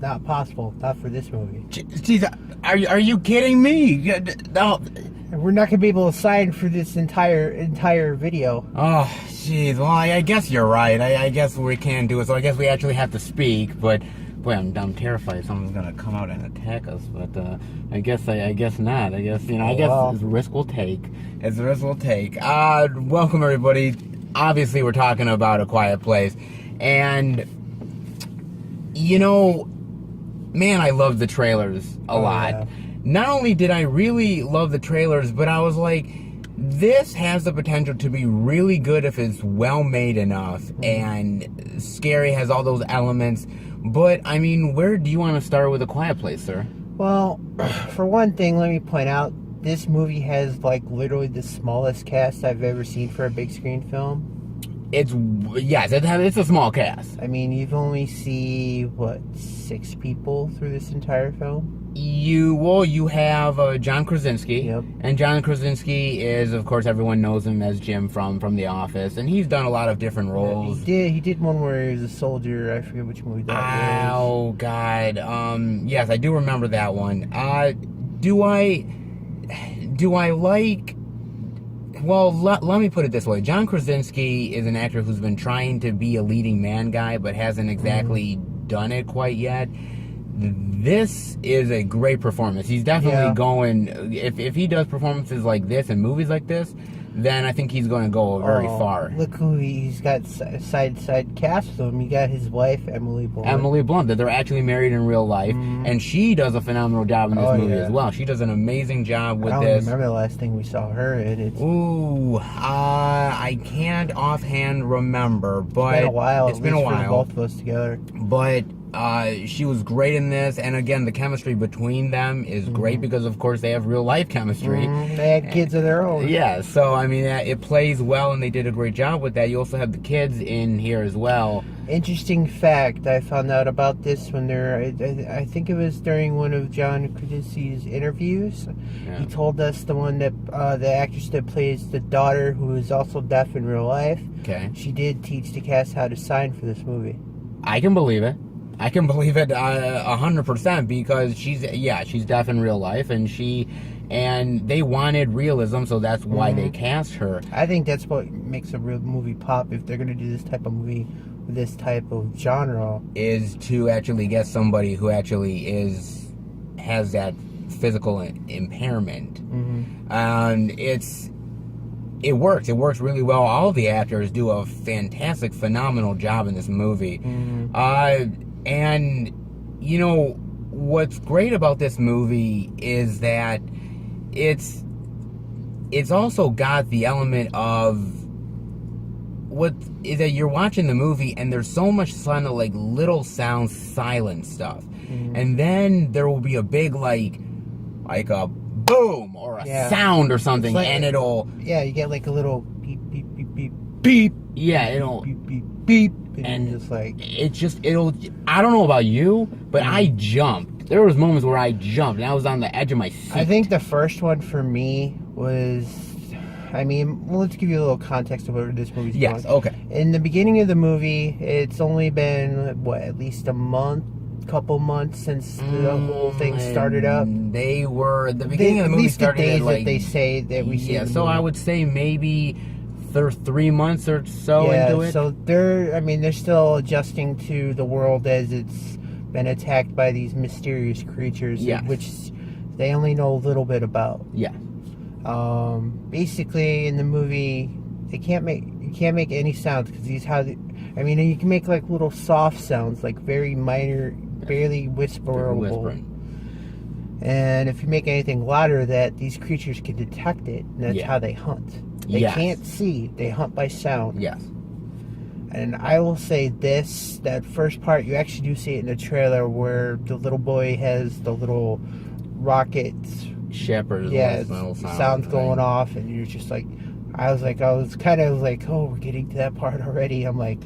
not possible. Not for this movie. Jeez, are you kidding me? No. And we're not gonna be able to sign for this entire video. Oh, jeez. Well, I guess you're right. I guess we can't do it. So I guess we actually have to speak. But boy, I'm terrified someone's gonna come out and attack us. But I guess not. I guess I guess it's a risk we'll take. It's a risk we'll take. Welcome everybody. Obviously, we're talking about A Quiet Place, and man, I love the trailers a lot. Yeah. Not only did I really love the trailers, but I was like, this has the potential to be really good if it's well made enough, and scary, has all those elements. But, I mean, where do you want to start with A Quiet Place, sir? Well, for one thing, let me point out, this movie has, like, literally the smallest cast I've ever seen for a big screen film. It's a small cast. I mean, you've only see 6 people through this entire film. You have John Krasinski. Yep. And John Krasinski is, of course, everyone knows him as Jim from The Office, and he's done a lot of different roles. Yeah, he did one where he was a soldier. I forget which movie that was. Oh God. Yes, I do remember that one. Do I like? Well, let me put it this way. John Krasinski is an actor who's been trying to be a leading man guy, but hasn't exactly done it quite yet. This is a great performance. He's definitely going... If he does performances like this and movies like this, then I think he's going to go very far. Look who he's got side cast with him. You got his wife, Emily Blunt. Emily Blunt, that they're actually married in real life, and she does a phenomenal job in this movie as well. She does an amazing job with this. I don't remember the last thing we saw her in. I can't offhand remember, but it's been a while. It's been a while. For both of us together. But she was great in this, and again, the chemistry between them is great because, of course, they have real life chemistry. They had kids of their own. Yeah, so I mean, it plays well, and they did a great job with that. You also have the kids in here as well. Interesting fact I found out about this when I think it was during one of John Krasinski's interviews. Yeah. He told us the actress that plays the daughter, who is also deaf in real life. Okay. She did teach the cast how to sign for this movie. I can believe it. I can believe it 100% because she's deaf in real life, and they wanted realism, so that's why they cast her. I think that's what makes a real movie pop if they're going to do this type of movie with this type of genre. Is to actually get somebody who actually has that physical impairment. And it works. It works really well. All the actors do a fantastic, phenomenal job in this movie. And, what's great about this movie is that it's also got the element of what is that you're watching the movie and there's so much kind of like little sound silent stuff. And then there will be a big like a boom or a sound or something, like, and it'll... Yeah, you get like a little beep, beep, beep, beep, beep. Yeah, it'll... Beep, beep, beep. And just like... it'll... I don't know about you, but I jumped. There was moments where I jumped, and I was on the edge of my seat. I think the first one for me was... I mean, well, let's give you a little context of where this movie's going. Yes, okay. In the beginning of the movie, it's only been, at least a couple months since the whole thing started up. They were... The beginning of the movie started at, like... that they say that we see. Yeah, so I would say maybe... 3 months or so into it. So they're still adjusting to the world as it's been attacked by these mysterious creatures, which they only know a little bit about. Yeah. Basically, in the movie, you can't make any sounds because you can make like little soft sounds, like very minor, barely whisperable. And if you make anything louder, that these creatures can detect it, and that's how they hunt. They can't see. They hunt by sound. Yes. And I will say this, that first part, you actually do see it in the trailer where the little boy has the little rocket Shepherd's sounds going off, and you're just like, I was kind of like, oh, we're getting to that part already. I'm like,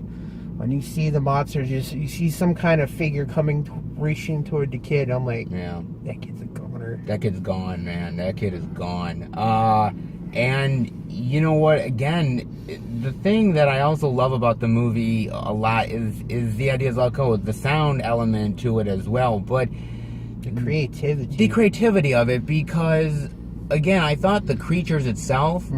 when you see the monster, you see some kind of figure reaching toward the kid. I'm like, that kid's a goner. That kid's gone, man. That kid is gone. And you know what? Again, the thing that I also love about the movie a lot is the idea of the sound element to it as well, but the creativity of it, because again, I thought the creatures itself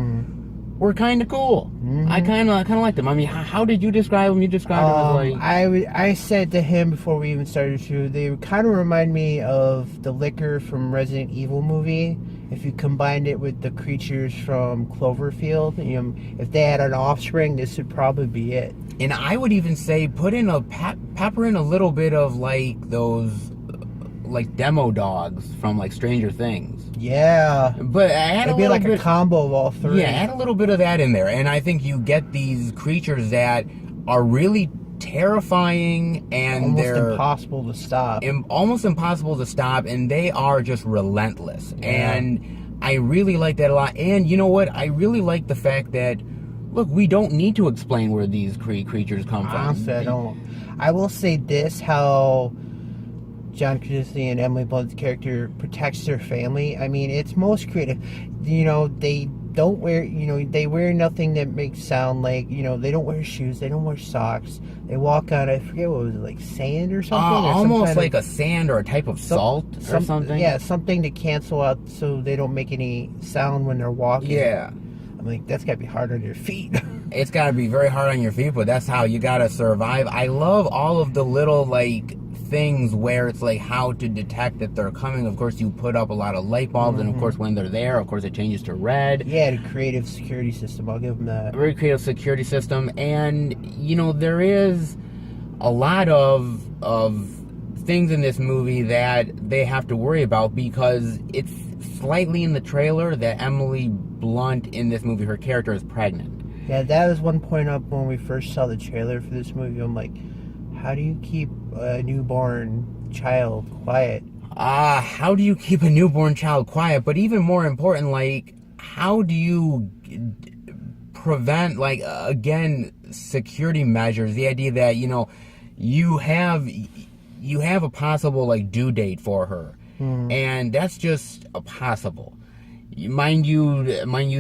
were kind of cool. I kind of liked them. I mean, how did you describe them? You described them as like... I said to him before we even started shooting, they kind of remind me of the Licker from Resident Evil movie. If you combined it with the creatures from Cloverfield, if they had an offspring, this would probably be it. And I would even say pepper in a little bit of like those like demo dogs from like Stranger Things. Yeah, but I had it'd be like a combo of all three. Yeah, add a little bit of that in there, and I think you get these creatures that are really terrifying, and they're impossible to stop. Almost impossible to stop, and they are just relentless. Yeah. And I really like that a lot. And you know what? I really like the fact that, look, we don't need to explain where these creatures come from. Honestly, I don't. I will say this: how John Krasinski and Emily Blunt's character protects their family. I mean, it's most creative. They don't wear, they wear nothing that makes sound like, they don't wear shoes, they don't wear socks. They walk on, I forget what was it, like sand or something? Almost like a sand or a type of salt or something. Yeah, something to cancel out so they don't make any sound when they're walking. Yeah. I'm like, that's got to be hard on your feet. It's got to be very hard on your feet, but that's how you got to survive. I love all of the little, like, things where it's like how to detect that they're coming. Of course, you put up a lot of light bulbs, and of course, when they're there, of course, it changes to red. Yeah, a creative security system. I'll give them that. A very creative security system, and there is a lot of things in this movie that they have to worry about, because it's slightly in the trailer that Emily Blunt in this movie, her character is pregnant. Yeah, that was one point up when we first saw the trailer for this movie. I'm like, how do you keep a newborn child quiet? How do you keep a newborn child quiet? But even more important, like, how do you prevent, like, again, security measures? The idea that, you have a possible, like, due date for her. And that's just a possible. Mind you,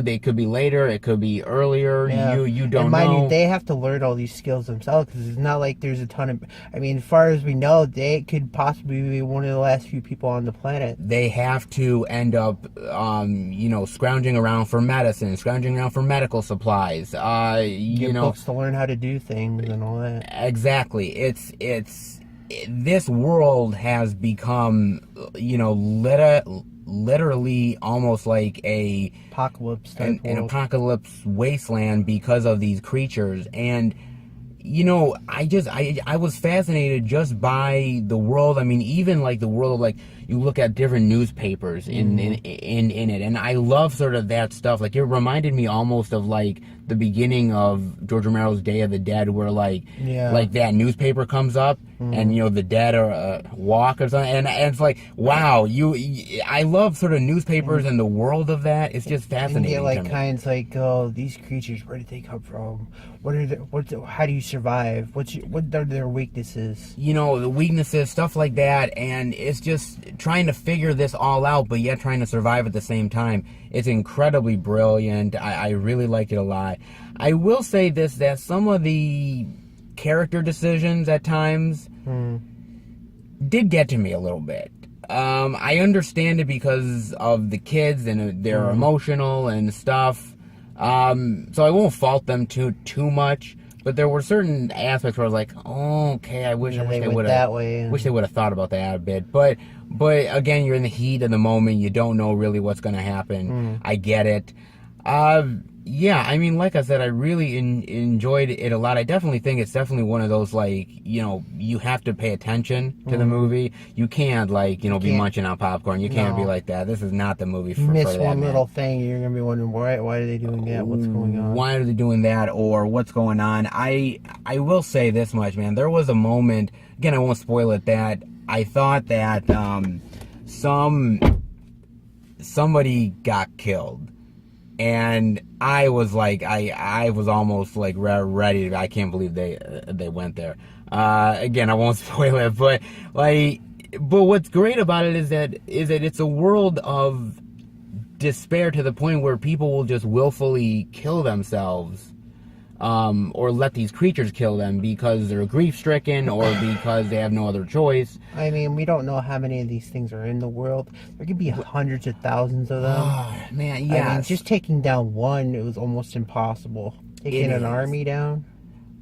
they could be later, it could be earlier. Yeah. You don't know. Mind you, they have to learn all these skills themselves, because it's not like there's a ton of. I mean, as far as we know, they could possibly be one of the last few people on the planet. They have to end up, scrounging around for medicine, scrounging around for medical supplies. Get books to learn how to do things and all that. Exactly. This world has become, literally almost like an apocalypse wasteland because of these creatures. And I was fascinated just by the world. I mean, even like the world of, like, you look at different newspapers in it, and I love sort of that stuff. Like, it reminded me almost of like the beginning of George Romero's Day of the Dead, where like that newspaper comes up and the dead are walk or something, and it's like, wow, I love sort of newspapers and the world of that. It's just fascinating. And like kinds like, oh, these creatures, where did they come from? How do you survive? What are their weaknesses? The weaknesses, stuff like that, and it's just trying to figure this all out, but yet trying to survive at the same time. It's incredibly brilliant. I really like it a lot. I will say this, that some of the character decisions at times did get to me a little bit. I understand it because of the kids, and they're emotional and stuff. So I won't fault them too much. But there were certain aspects where I was like, oh, okay, I wish they would have thought about that a bit. But again, you're in the heat of the moment. You don't know really what's going to happen. I get it. Yeah, I mean, like I said, I really enjoyed it a lot. I definitely think it's definitely one of those, like, you have to pay attention to the movie. You can't, like, be munching on popcorn. You can't be like that. This is not the movie for that. You miss one little thing, you're going to be wondering, why are they doing that? What's going on? Why are they doing that, or what's going on? I will say this much, man. There was a moment, again, I won't spoil it, that I thought that somebody got killed. And I was like, I was almost like ready. I can't believe they went there. Again, I won't spoil it, but what's great about it is that it's a world of despair to the point where people will just willfully kill themselves, or let these creatures kill them because they're grief-stricken or because they have no other choice. I mean, we don't know how many of these things are in the world. There could be hundreds of thousands of them. Oh, man, yes. I mean, just taking down one, it was almost impossible. Taking an army down.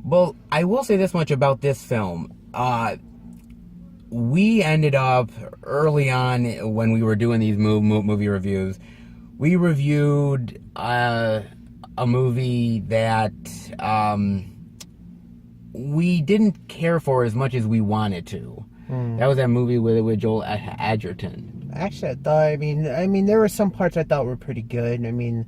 Well, I will say this much about this film. We ended up early on when we were doing these movie reviews. We reviewed a movie that we didn't care for as much as we wanted to. That was that movie with Joel Edgerton. Actually, I mean, there were some parts I thought were pretty good. I mean,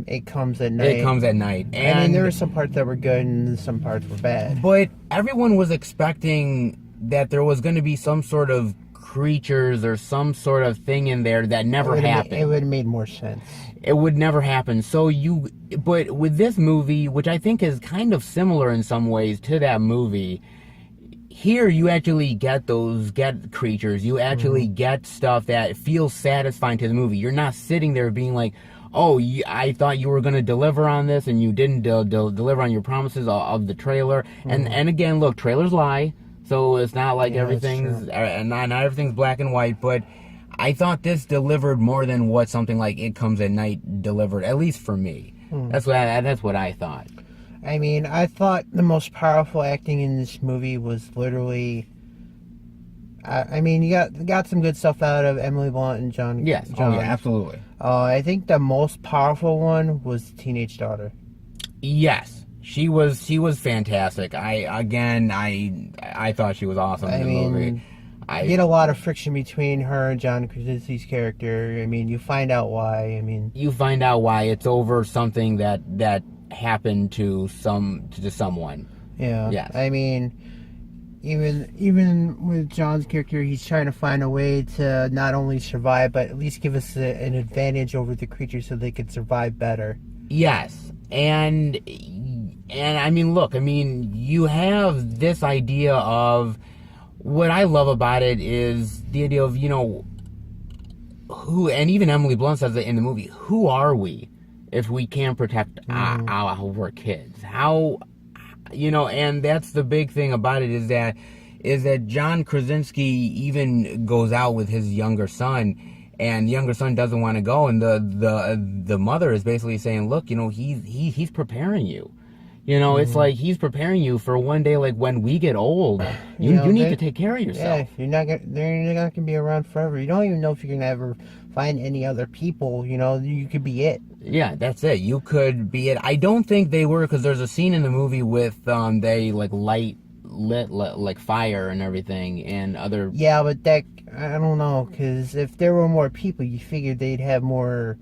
It Comes at Night. It Comes at Night. And I mean, there were some parts that were good and some parts were bad. But everyone was expecting that there was going to be some sort of creatures or some sort of thing in there that never happened. It would have made more sense. It would never happen. But with this movie, which I think is kind of similar in some ways to that movie, here you actually get creatures. You actually get stuff that feels satisfying to the movie. You're not sitting there being like, oh, I thought you were going to deliver on this and you didn't deliver on your promises of the trailer. And again, look, trailers lie. So it's not like not everything's black and white, but I thought this delivered more than what something like It Comes at Night delivered, at least for me. That's what I thought. I mean, I thought the most powerful acting in this movie was literally. I mean, you got some good stuff out of Emily Blunt and John. Yes, John. Oh, yeah, absolutely. I think the most powerful one was the teenage daughter. Yes. She was fantastic. I thought she was awesome in the movie. You get a lot of friction between her and John Krasinski's character. I mean, you find out why. You find out why it's over something that happened to someone. Yeah. Yes. I mean, even with John's character, he's trying to find a way to not only survive, but at least give us an advantage over the creatures so they could survive better. Yes. And I mean, look, you have this idea of, what I love about it is the idea of, who, and even Emily Blunt says it in the movie, who are we if we can't protect our kids? How, and that's the big thing about it is that John Krasinski even goes out with his younger son, and the younger son doesn't want to go, and the mother is basically saying, look, he's preparing you. It's like he's preparing you for one day, like when we get old, you need to take care of yourself. Yeah, they're not gonna be around forever. You don't even know if you're gonna ever find any other people. You could be it. Yeah, that's it. You could be it. I don't think they were, because there's a scene in the movie with they like lit like fire and everything and other. Yeah, but that, I don't know, because if there were more people, you figured they'd have more.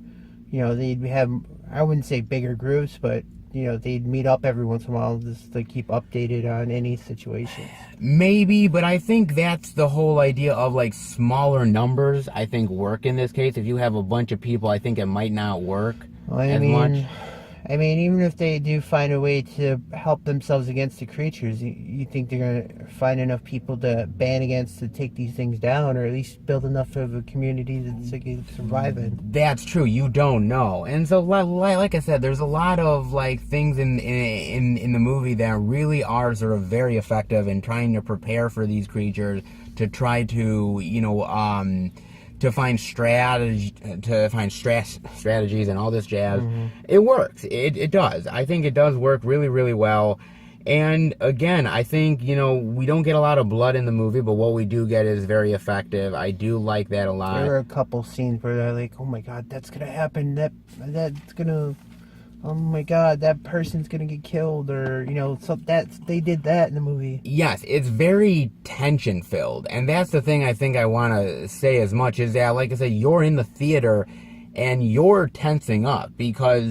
They'd have, I wouldn't say bigger groups, but they'd meet up every once in a while just to keep updated on any situation. Maybe, but I think that's the whole idea of like smaller numbers, I think, work in this case. If you have a bunch of people, I think it might not work as much. I mean, even if they do find a way to help themselves against the creatures, you think they're going to find enough people to band against to take these things down, or at least build enough of a community that they can survive in? That's true. You don't know. And so, like I said, there's a lot of like things in the movie that really are sort of very effective in trying to prepare for these creatures, to try to, to find strategies and all this jazz. It works. It does. I think it does work really, really well. And again, I think, we don't get a lot of blood in the movie, but what we do get is very effective. I do like that a lot. There are a couple scenes where they're like, oh my god, that's gonna happen. That's gonna, oh my god, that person's gonna get killed, or so they did that in the movie. Yes, it's very tension filled, and that's the thing I think I want to say as much is that, like I said, you're in the theater and you're tensing up because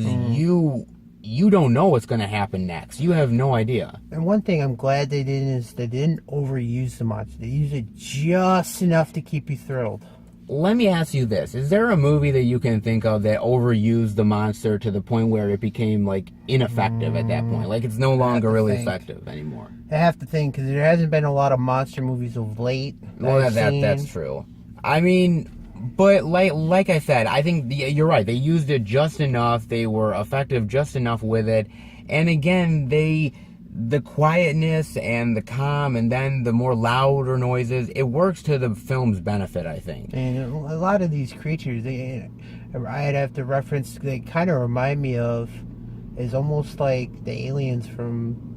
you don't know what's going to happen next. You have no idea. And one thing I'm glad they did is they didn't overuse the monster. They used it just enough to keep you thrilled. Let me ask you this. Is there a movie that you can think of that overused the monster to the point where it became, like, ineffective at that point? Like, it's no longer really effective anymore. I have to think, because there hasn't been a lot of monster movies of late. Well, that's true. I mean, But like I said, I think you're right. They used it just enough. They were effective just enough with it. And again, the quietness and the calm, and then the more louder noises, it works to the film's benefit, I think. And a lot of these creatures, I'd have to reference, they kind of remind me of, is almost like the aliens from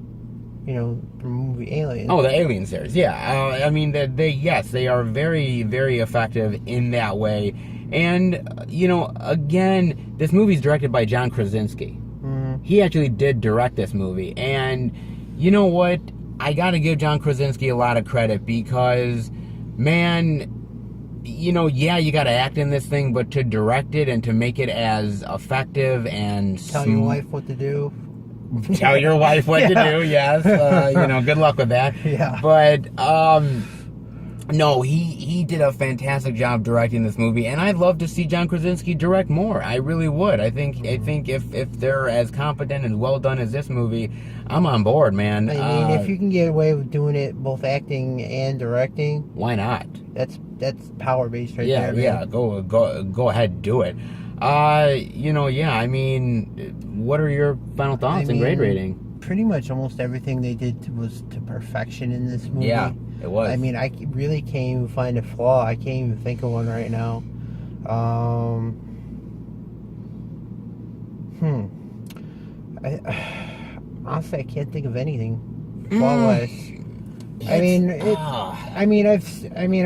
the movie Alien. Oh, the Alien series, yeah. I mean, they are very, very effective in that way. And, again, this movie's directed by John Krasinski. Mm-hmm. He actually did direct this movie. And you know what? I gotta give John Krasinski a lot of credit because, man, you gotta act in this thing, but to direct it and to make it as effective and... Tell your wife what to do. Tell your wife what to do, yes. Good luck with that. Yeah. But, no, he did a fantastic job directing this movie, and I'd love to see John Krasinski direct more. I really would. I think if they're as competent and well done as this movie, I'm on board, man. I mean, if you can get away with doing it, both acting and directing, why not? That's power based right there. Yeah. Go ahead, do it. I mean, what are your final thoughts and grade rating? Pretty much almost everything they did was to perfection in this movie. Yeah, it was. I mean, I really can't even find a flaw. I can't even think of one right now. Honestly, I can't think of anything flaw-wise. I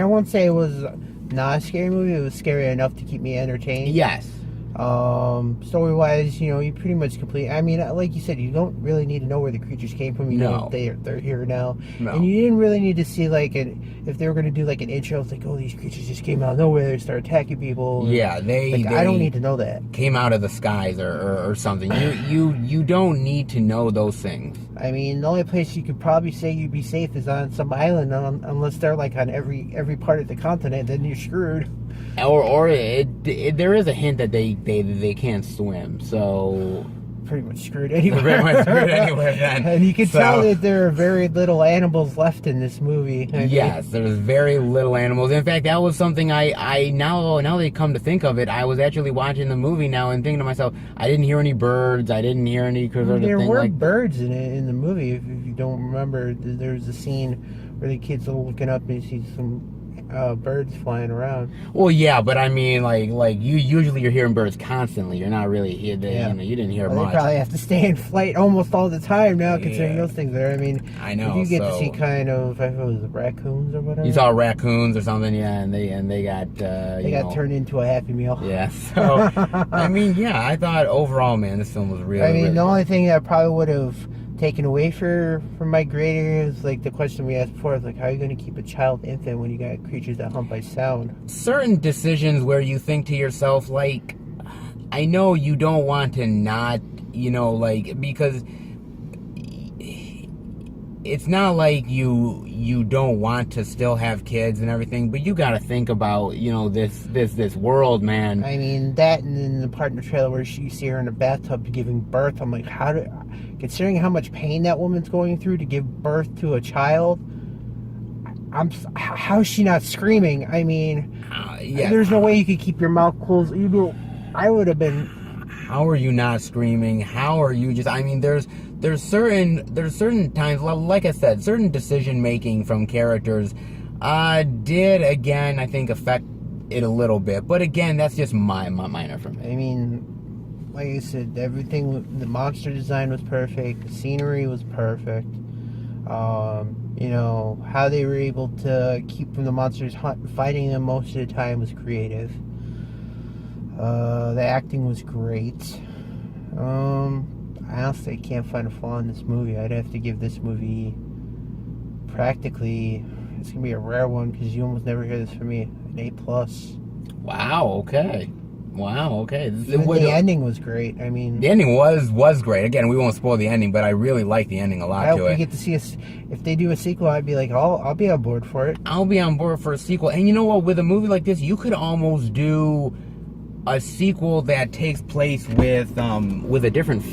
won't say it was not a scary movie. It was scary enough to keep me entertained. Yes. Story-wise, you pretty much complete. I mean, like you said, you don't really need to know where the creatures came from. You know they're here now. No. And you didn't really need to see, if they were going to do, an intro, it's like, oh, these creatures just came out of nowhere, they started attacking people. Yeah, they I don't need to know that. Came out of the skies or something. You don't need to know those things. I mean, the only place you could probably say you'd be safe is on some island, unless they're, on every part of the continent, then you're screwed. Or there is a hint that they can't swim, so pretty much screwed anywhere. Pretty much screwed anywhere then. And you can tell that there are very little animals left in this movie. Yes, there's very little animals. In fact, that was something I now they come to think of it, I was actually watching the movie now and thinking to myself, I didn't hear any birds, I didn't hear any there were birds in the movie. If you don't remember, there's a scene where the kids are looking up and you see some birds flying around. Well, yeah, but I mean, you're hearing birds constantly. You're not really here. You didn't hear much. They probably have to stay in flight almost all the time now, considering those things there. I mean, I know. You get to see kind of, I thought it was raccoons or whatever. You saw raccoons or something, yeah, and they got got turned into a Happy Meal. Yeah. So I mean, yeah, I thought overall, man, this film was really. I mean, really the only thing that probably would have taken away from my grading is the question we asked before, how are you going to keep a child infant when you got creatures that hunt by sound? Certain decisions where you think to yourself, I know you don't want to not, because it's not like you don't want to still have kids and everything, but you got to think about, this world, man. I mean, that, and then the part in the trailer where you see her in a bathtub giving birth, I'm like, considering how much pain that woman's going through to give birth to a child, how is she not screaming? I mean, there's no way you could keep your mouth closed. I would have been. How are you not screaming? How are you just? I mean, there's certain times, like I said, certain decision making from characters did again, I think, affect it a little bit. But again, that's just minor for me. I mean, like I said, everything, the monster design was perfect, the scenery was perfect. How they were able to keep from the monsters fighting them most of the time was creative. The acting was great. I honestly can't find a flaw in this movie. I'd have to give this movie practically, it's gonna be a rare one because you almost never hear this from me, an A+. Wow. Okay. The ending was great. I mean, the ending was great. Again, we won't spoil the ending, but I really like the ending a lot. I hope we get to see if they do a sequel. I'd be like, I'll be on board for it. I'll be on board for a sequel. And you know what? With a movie like this, you could almost do a sequel that takes place with a different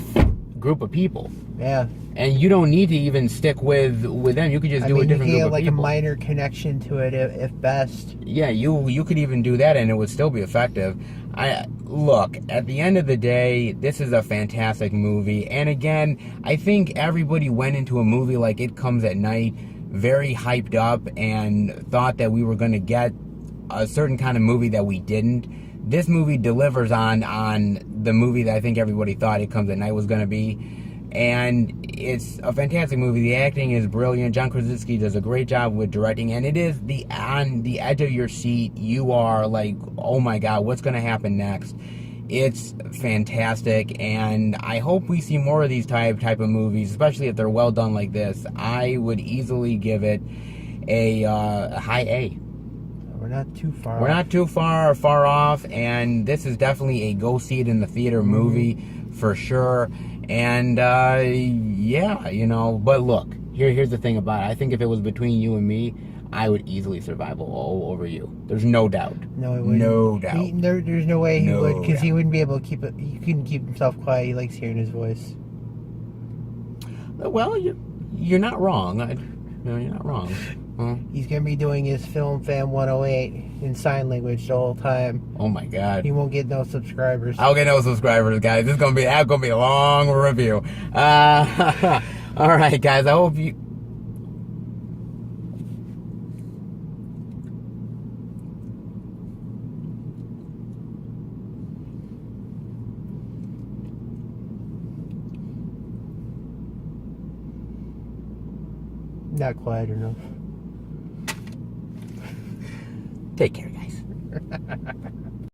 group of people. Yeah. And you don't need to even stick with them. You could just do a different you group get of like people. a minor connection to it if best. Yeah, you could even do that and it would still be effective. Look, at the end of the day, this is a fantastic movie. And again, I think everybody went into a movie like It Comes at Night very hyped up and thought that we were going to get a certain kind of movie that we didn't. This movie delivers on the movie that I think everybody thought It Comes at Night was going to be. And it's a fantastic movie. The acting is brilliant. John Krasinski does a great job with directing, and it is on the edge of your seat. You are like, oh my god, what's going to happen next? It's fantastic, and I hope we see more of these type of movies, especially if they're well done like this. I would easily give it a high A. We're not too far. We're not too far off, and this is definitely a go see it in the theater movie for sure. And yeah, you know, but look, here's the thing about it. I think if it was between you and me, I would easily survive over you. There's no doubt. No, it wouldn't. No doubt. There's no way he would, because he doubt. wouldn't be able to keep it. He couldn't keep himself quiet. He likes hearing his voice. Well, you're not wrong. No, you're not wrong. Huh? He's gonna be doing his Film Fam 108 in sign language the whole time. Oh my god. He won't get no subscribers. I'll get no subscribers, guys. This is gonna be a long review. All right, guys. I hope you. Not quiet enough. Take care, guys.